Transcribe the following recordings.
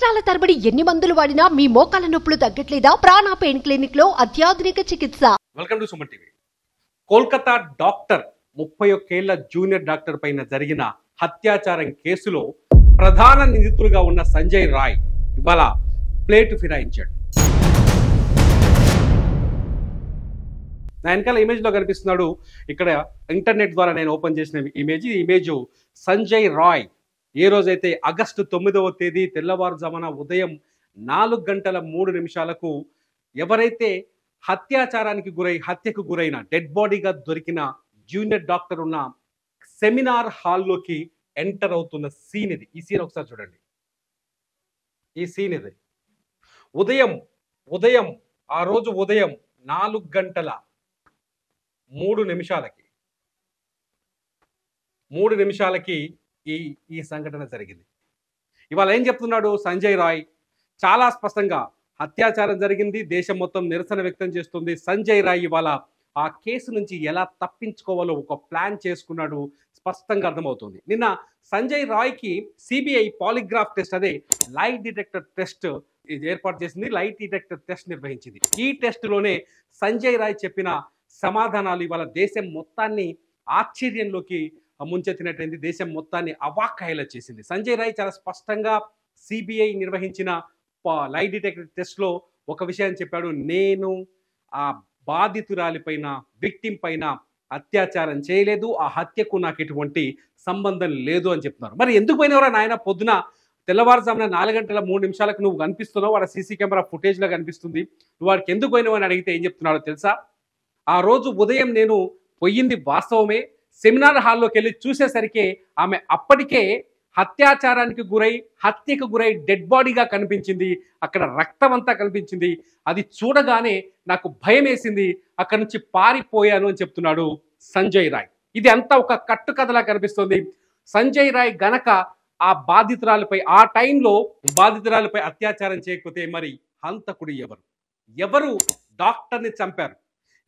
సంవత్సరాల తరబడి ఎన్ని మందులు వాడినా మీ మోకాల నొప్పులు తగ్గట్లేదా? ప్రాణ పెయిన్ క్లినిక్ లో అత్యాధునిక చికిత్స. Welcome to Suman TV. Kolkata doctor 31 ఏళ్ల జూనియర్ డాక్టర్ పైన జరిగిన హత్యాచారం కేసులో ప్రధాన నిందితులుగా ఉన్న సంజయ్ రాయ్ ఇవాళ ప్లేట్ ఫిరాయించాడు. నా వెనకాల ఇమేజ్ లో కనిపిస్తున్నాడు. ఇక్కడ ఇంటర్నెట్ ద్వారా నేను ఓపెన్ చేసిన ఇమేజ్ సంజయ్ రాయ్ ఏ రోజైతే ఆగస్టు 9వ తేదీ తెల్లవారుజామున ఉదయం 4:03 ఎవరైతే హత్యకు గురైన డెడ్ బాడీగా దొరికిన జూనియర్ డాక్టర్ ఉన్న సెమినార్ హాల్లోకి ఎంటర్ అవుతున్న సీన్ ఇది. ఈ సీన్ ఒకసారి చూడండి. ఈ సీన్ ఇది. ఉదయం ఆ రోజు ఉదయం 4:03 ఈ సంఘటన జరిగింది. ఇవాళ ఏం చెప్తున్నాడు సంజయ్ రాయ్? చాలా స్పష్టంగా అత్యాచారం జరిగింది, దేశం మొత్తం నిరసన వ్యక్తం చేస్తుంది. సంజయ్ రాయ్ ఇవాళ ఆ కేసు నుంచి ఎలా తప్పించుకోవాలో ఒక ప్లాన్ చేసుకున్నాడు, స్పష్టంగా అర్థమవుతుంది. నిన్న సంజయ్ రాయ్కి సిబిఐ పాలిగ్రాఫ్ టెస్ట్, అదే లైట్ డిటెక్టర్ టెస్ట్ ఏర్పాటు చేసింది. లైట్ డిటెక్టర్ టెస్ట్ నిర్వహించింది. ఈ టెస్ట్లోనే సంజయ్ రాయ్ చెప్పిన సమాధానాలు ఇవాళ దేశం మొత్తాన్ని ఆశ్చర్యంలోకి ముంచెత్తినట్టయింది. దేశం మొత్తాన్ని అవాక్కయ్యేలా చేసింది. సంజయ్ రాయ్ చాలా స్పష్టంగా సిబిఐ నిర్వహించిన లైట్ డిటెక్టర్ టెస్ట్లో ఒక విషయాన్ని చెప్పాడు. నేను ఆ బాధితురాలిపైన, విక్టిమ్ పైన అత్యాచారం చేయలేదు, ఆ హత్యకు నాకు ఎటువంటి సంబంధం లేదు అని చెప్తున్నారు. మరి ఎందుకు పోయినవరా నాయన? పొద్దున తెల్లవారుజామున 4:03 నువ్వు కనిపిస్తున్నావు, వాడు సీసీ కెమెరా ఫుటేజ్లో కనిపిస్తుంది. నువ్వు వాడికి ఎందుకు పోయినావు అని అడిగితే ఏం చెప్తున్నాడో తెలుసా? ఆ రోజు ఉదయం నేను పోయింది వాస్తవమే, సెమినార్ హాల్లోకి వెళ్ళి చూసేసరికి ఆమె అప్పటికే హత్యకు గురై డెడ్ బాడీగా కనిపించింది. అక్కడ రక్తం అంతా కనిపించింది. అది చూడగానే నాకు భయం వేసింది, అక్కడి నుంచి పారిపోయాను అని చెప్తున్నాడు సంజయ్ రాయ్. ఇది అంతా ఒక కట్టుకథలా కనిపిస్తుంది. సంజయ్ రాయ్ గనక ఆ బాధితురాలపై, ఆ టైంలో బాధితురాలపై అత్యాచారం చేయకపోతే మరి హంతకుడు ఎవరు డాక్టర్ని చంపారు?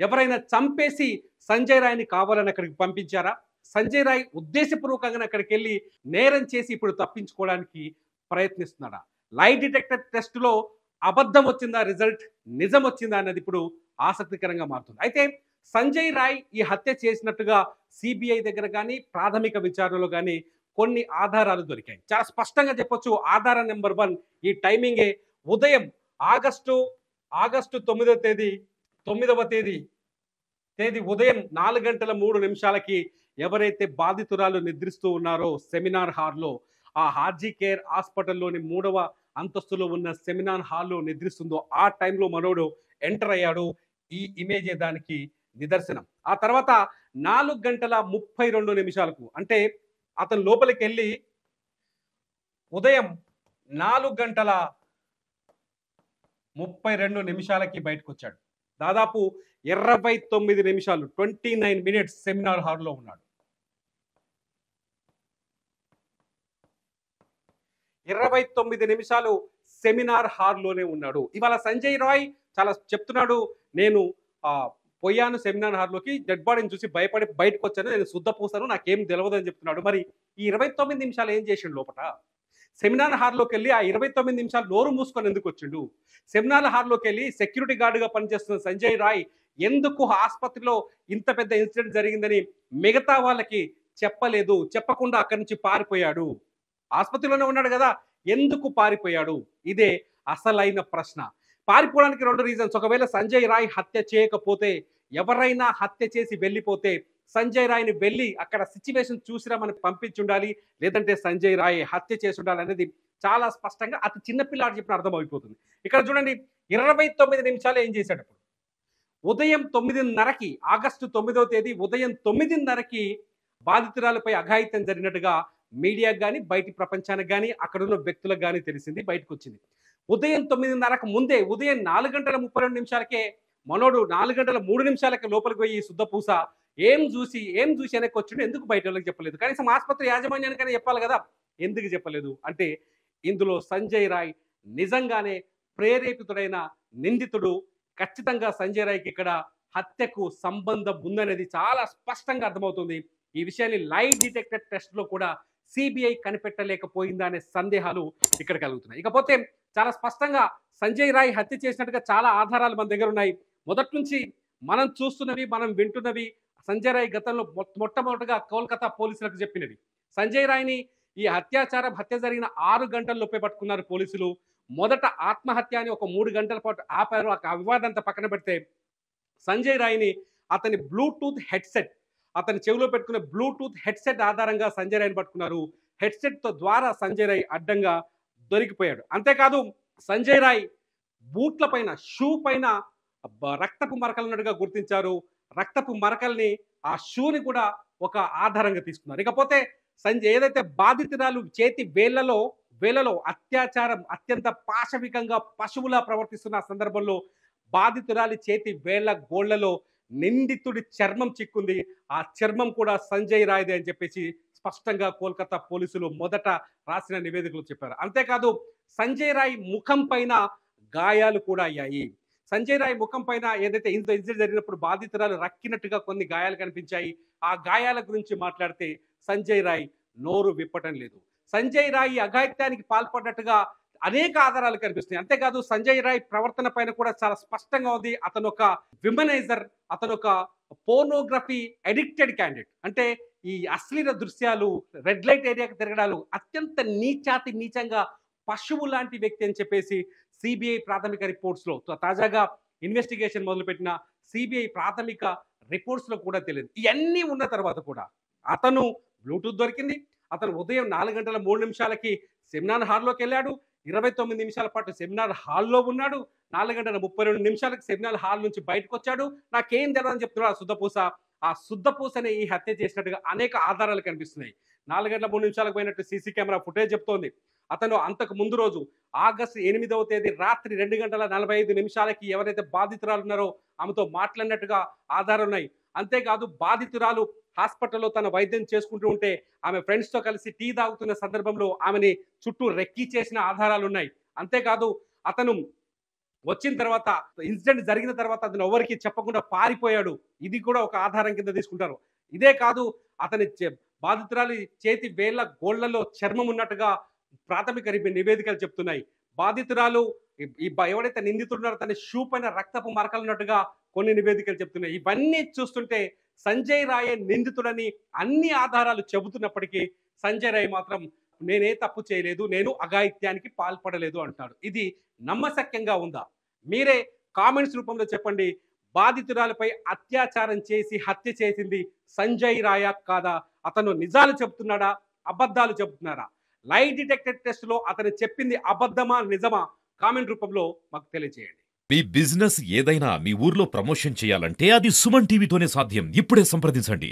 ఎవరైనా చంపేసి సంజయ్ రాయ్ని కావాలని అక్కడికి పంపించారా? సంజయ్ రాయ్ ఉద్దేశపూర్వకంగా అక్కడికి వెళ్ళి నేరం చేసి ఇప్పుడు తప్పించుకోవడానికి ప్రయత్నిస్తున్నాడా? లైట్ డిటెక్టర్ టెస్ట్లో అబద్ధం వచ్చిందా, రిజల్ట్ నిజం వచ్చిందా అన్నది ఇప్పుడు ఆసక్తికరంగా మారుతుంది. అయితే సంజయ్ రాయ్ ఈ హత్య చేసినట్టుగా సిబిఐ దగ్గర కానీ ప్రాథమిక విచారణలో కానీ కొన్ని ఆధారాలు దొరికాయి. చాలా స్పష్టంగా చెప్పొచ్చు. ఆధారం నెంబర్ 1 ఈ టైమింగే. ఉదయం ఆగస్టు 9వ తేదీ ఉదయం 4:03 ఎవరైతే బాధితురాలు నిద్రిస్తూ ఉన్నారో సెమినార్ హాల్లో, ఆ హార్జీ కేర్ హాస్పిటల్లోని 3వ అంతస్తులో ఉన్న సెమినార్ హాల్లో నిద్రిస్తుందో ఆ టైంలో మనోడు ఎంటర్ అయ్యాడు. ఈ ఇమేజే దానికి నిదర్శనం. ఆ తర్వాత 4:32 అంటే అతను లోపలికి వెళ్ళి ఉదయం 4:32 బయటకు వచ్చాడు. దాదాపు 29 నిమిషాలు 29 మినిట్స్ సెమినార్ హాల్లో ఉన్నాడు. 29 నిమిషాలు సెమినార్ హాల్లోనే ఉన్నాడు. ఇవాళ సంజయ్ రాయ్ చాలా చెప్తున్నాడు, నేను పోయాను సెమినార్ హాల్లోకి, డెడ్ బాడీని చూసి భయపడి బయటకు వచ్చాను, నేను శుద్ధపూసాను, నాకేం తెలియదు అని చెప్తున్నాడు. మరి ఈ 29 నిమిషాలు ఏం చేసిండు లోపల? సెమినార్ హాల్లోకి వెళ్ళి ఆ 29 నిమిషాలు నోరు మూసుకొని ఎందుకు వచ్చిండు? సెమినార్ హాల్లోకి వెళ్ళి సెక్యూరిటీ గార్డుగా పనిచేస్తున్న సంజయ్ రాయ్ ఎందుకు ఆసుపత్రిలో ఇంత పెద్ద ఇన్సిడెంట్ జరిగిందని మిగతా వాళ్ళకి చెప్పలేదు? చెప్పకుండా అక్కడి నుంచి పారిపోయాడు. ఆసుపత్రిలోనే ఉన్నాడు కదా, ఎందుకు పారిపోయాడు? ఇదే అసలైన ప్రశ్న. పారిపోవడానికి 2 రీజన్స్. ఒకవేళ సంజయ్ రాయ్ హత్య చేయకపోతే, ఎవరైనా హత్య చేసి వెళ్ళిపోతే సంజయ్ రాయ్ని వెళ్ళి అక్కడ సిచ్యువేషన్ చూసిరా మనకి పంపించి ఉండాలి, లేదంటే సంజయ్ రాయ్ హత్య చేసి ఉండాలి అనేది చాలా స్పష్టంగా అతి చిన్నపిల్లాడు చెప్పిన అర్థమైపోతుంది. ఇక్కడ చూడండి, 29 నిమిషాలు ఏం చేశాడు? ఇప్పుడు ఉదయం 9:30 ఆగస్టు 9వ తేదీ ఉదయం 9:30 బాధితురాలపై అఘాయిత్యం జరిగినట్టుగా మీడియాకు కానీ బయటి ప్రపంచానికి కానీ అక్కడున్న వ్యక్తులకు కానీ తెలిసింది, బయటకు వచ్చింది. ఉదయం 9:30 ముందే ఉదయం 4:32 మనోడు 4:03 లోపలికి పోయి శుద్ధపూస ఏం చూసి వెనక్కి వచ్చిండు, ఎందుకు బయట వాళ్ళకి చెప్పలేదు? కనీసం ఆసుపత్రి యాజమాన్యానికైనా చెప్పాలి కదా, ఎందుకు చెప్పలేదు? అంటే ఇందులో సంజయ్ రాయ్ నిజంగానే ప్రేరేపితుడైన నిందితుడు. ఖచ్చితంగా సంజయ్ రాయ్కి ఇక్కడ హత్యకు సంబంధం ఉందనేది చాలా స్పష్టంగా అర్థమవుతుంది. ఈ విషయాన్ని లైట్ డిటెక్టర్ టెస్ట్లో కూడా సిబిఐ కనిపెట్టలేకపోయిందా అనే సందేహాలు ఇక్కడ కలుగుతున్నాయి. ఇకపోతే చాలా స్పష్టంగా సంజయ్ రాయ్ హత్య చేసినట్టుగా చాలా ఆధారాలు మన దగ్గర ఉన్నాయి. మొదటి నుంచి మనం చూస్తున్నవి, మనం వింటున్నవి, సంజయ్ రాయ్ గతంలో మొట్టమొదటిగా కోల్కతా పోలీసులకు చెప్పినది. సంజయ్ రాయ్ని ఈ హత్య జరిగిన 6 గంటల్లోపే పట్టుకున్నారు పోలీసులు. మొదట ఆత్మహత్య అని ఒక 3 గంటల పాటు ఆపారు. ఆ వివాదంతా పక్కన పెడితే సంజయ్ రాయ్ని అతని బ్లూటూత్ హెడ్సెట్, అతని చెవిలో పెట్టుకున్న బ్లూటూత్ హెడ్సెట్ ఆధారంగా సంజయ్ రాయ్ని పట్టుకున్నారు. హెడ్సెట్ ద్వారా సంజయ్ రాయ్ అడ్డంగా దొరికిపోయాడు. అంతేకాదు సంజయ్ రాయ్ బూట్ల పైన, షూ పైన రక్తపు మరకలు ఉన్నట్టుగా గుర్తించారు. రక్తపు మరకల్ని, ఆ షూని కూడా ఒక ఆధారంగా తీసుకున్నారు. ఇకపోతే సంజయ్ ఏదైతే బాధితురాలు చేతి వేళ్లలో అత్యాచారం అత్యంత పాశవికంగా పశువులా ప్రవర్తిస్తున్న సందర్భంలో బాధితురాలి చేతి వేళ్ల గోళ్లలో నిందితుడి చర్మం చిక్కుంది. ఆ చర్మం కూడా సంజయ్ రాయ్దే అని చెప్పేసి స్పష్టంగా కోల్కతా పోలీసులు మొదట రాసిన నివేదికలు చెప్పారు. అంతేకాదు సంజయ్ రాయ్ ముఖం పైన గాయాలు కూడా అయ్యాయి. సంజయ్ రాయ్ ముఖం పైన ఏదైతే ఇన్సిడెంట్ జరిగినప్పుడు బాధితురాలు రక్కినట్టుగా కొన్ని గాయాలు కనిపించాయి. ఆ గాయాల గురించి మాట్లాడితే సంజయ్ రాయ్ నోరు విప్పటం లేదు. సంజయ్ రాయ్ అఘాయిత్యానికి పాల్పడ్డట్టుగా అనేక ఆధారాలు కనిపిస్తున్నాయి. అంతేకాదు సంజయ్ రాయ్ ప్రవర్తన పైన కూడా చాలా స్పష్టంగా ఉంది. అతను ఒక విమనైజర్, అతను ఒక పోర్నోగ్రఫీ అడిక్టెడ్ క్యాండిడేట్. అంటే ఈ అశ్లీల దృశ్యాలు, రెడ్ లైట్ ఏరియాకి తిరగడాలు అత్యంత నీచంగా పశువు లాంటి వ్యక్తి అని చెప్పేసి సిబిఐ ప్రాథమిక రిపోర్ట్స్లో, తాజాగా ఇన్వెస్టిగేషన్ మొదలుపెట్టిన సిబిఐ ప్రాథమిక రిపోర్ట్స్లో కూడా తెలియదు. ఇవన్నీ ఉన్న తర్వాత కూడా అతను బ్లూటూత్ దొరికింది. అతను ఉదయం 4 గంటల 3 నిమిషాలకి సెమినార్ హాల్లోకి వెళ్ళాడు. 29 నిమిషాల పాటు సెమినార్ హాల్లో ఉన్నాడు. 4 గంటల 32 నిమిషాలకు సెమినార్ హాల్ నుంచి బయటకు వచ్చాడు. నాకేం తెలియదని చెప్తున్నాడు ఆ శుద్ధపూస. ఆ శుద్ధపూసనే ఈ హత్య చేసినట్టుగా అనేక ఆధారాలు కనిపిస్తున్నాయి. 4 గంటల 3 నిమిషాలకు పోయినట్టు సీసీ కెమెరా ఫుటేజ్ చెప్తోంది. అతను అంతకు ముందు రోజు ఆగస్టు 8వ తేదీ రాత్రి 2 గంటల 45 నిమిషాలకి ఎవరైతే బాధితురాలు ఉన్నారో ఆమెతో మాట్లాడినట్టుగా ఆధారాలు ఉన్నాయి. అంతేకాదు బాధితురాలు హాస్పిటల్లో తన వైద్యం చేసుకుంటూ ఉంటే ఆమె ఫ్రెండ్స్తో కలిసి టీ తాగుతున్న సందర్భంలో ఆమెని చుట్టూ రెక్కీ చేసిన ఆధారాలు ఉన్నాయి. అంతేకాదు అతను వచ్చిన తర్వాత, ఇన్సిడెంట్ జరిగిన తర్వాత అతను ఎవరికి చెప్పకుండా పారిపోయాడు. ఇది కూడా ఒక ఆధారం కింద తీసుకుంటారు. ఇదే కాదు, అతని బాధితురాలి చేతి వేళ్ల గోళ్లలో చర్మం ఉన్నట్టుగా ప్రాథమిక నివేదికలు చెప్తున్నాయి. బాధితురాలు ఎవడైతే నిందితున్నారో తన షూ పైన రక్తపు మరకలు ఉన్నట్టుగా కొన్ని నివేదికలు చెప్తున్నాయి. ఇవన్నీ చూస్తుంటే సంజయ్ రాయే నిందితుడని అన్ని ఆధారాలు చెబుతున్నప్పటికీ సంజయ్ రాయ్ మాత్రం నేనే తప్పు చేయలేదు, నేను అఘాయిత్యానికి పాల్పడలేదు అంటాడు. ఇది నమ్మశక్యంగా ఉందా? మీరే కామెంట్స్ రూపంలో చెప్పండి. బాధితురాలపై అత్యాచారం చేసి హత్య చేసింది సంజయ్ రాయా కాదా? అతను నిజాలు చెబుతున్నాడా, అబద్ధాలు చెబుతున్నారా? లై డిటెక్టర్ టెస్ట్ లో అతను చెప్పింది అబద్ధమా నిజమా? కామెంట్ రూపంలో మాకు తెలియజేయండి. మీ బిజినెస్ ఏదైనా మీ ఊర్లో ప్రమోషన్ చేయాలంటే అది సుమన్ టీవీతోనే సాధ్యం. ఇప్పుడే సంప్రదించండి.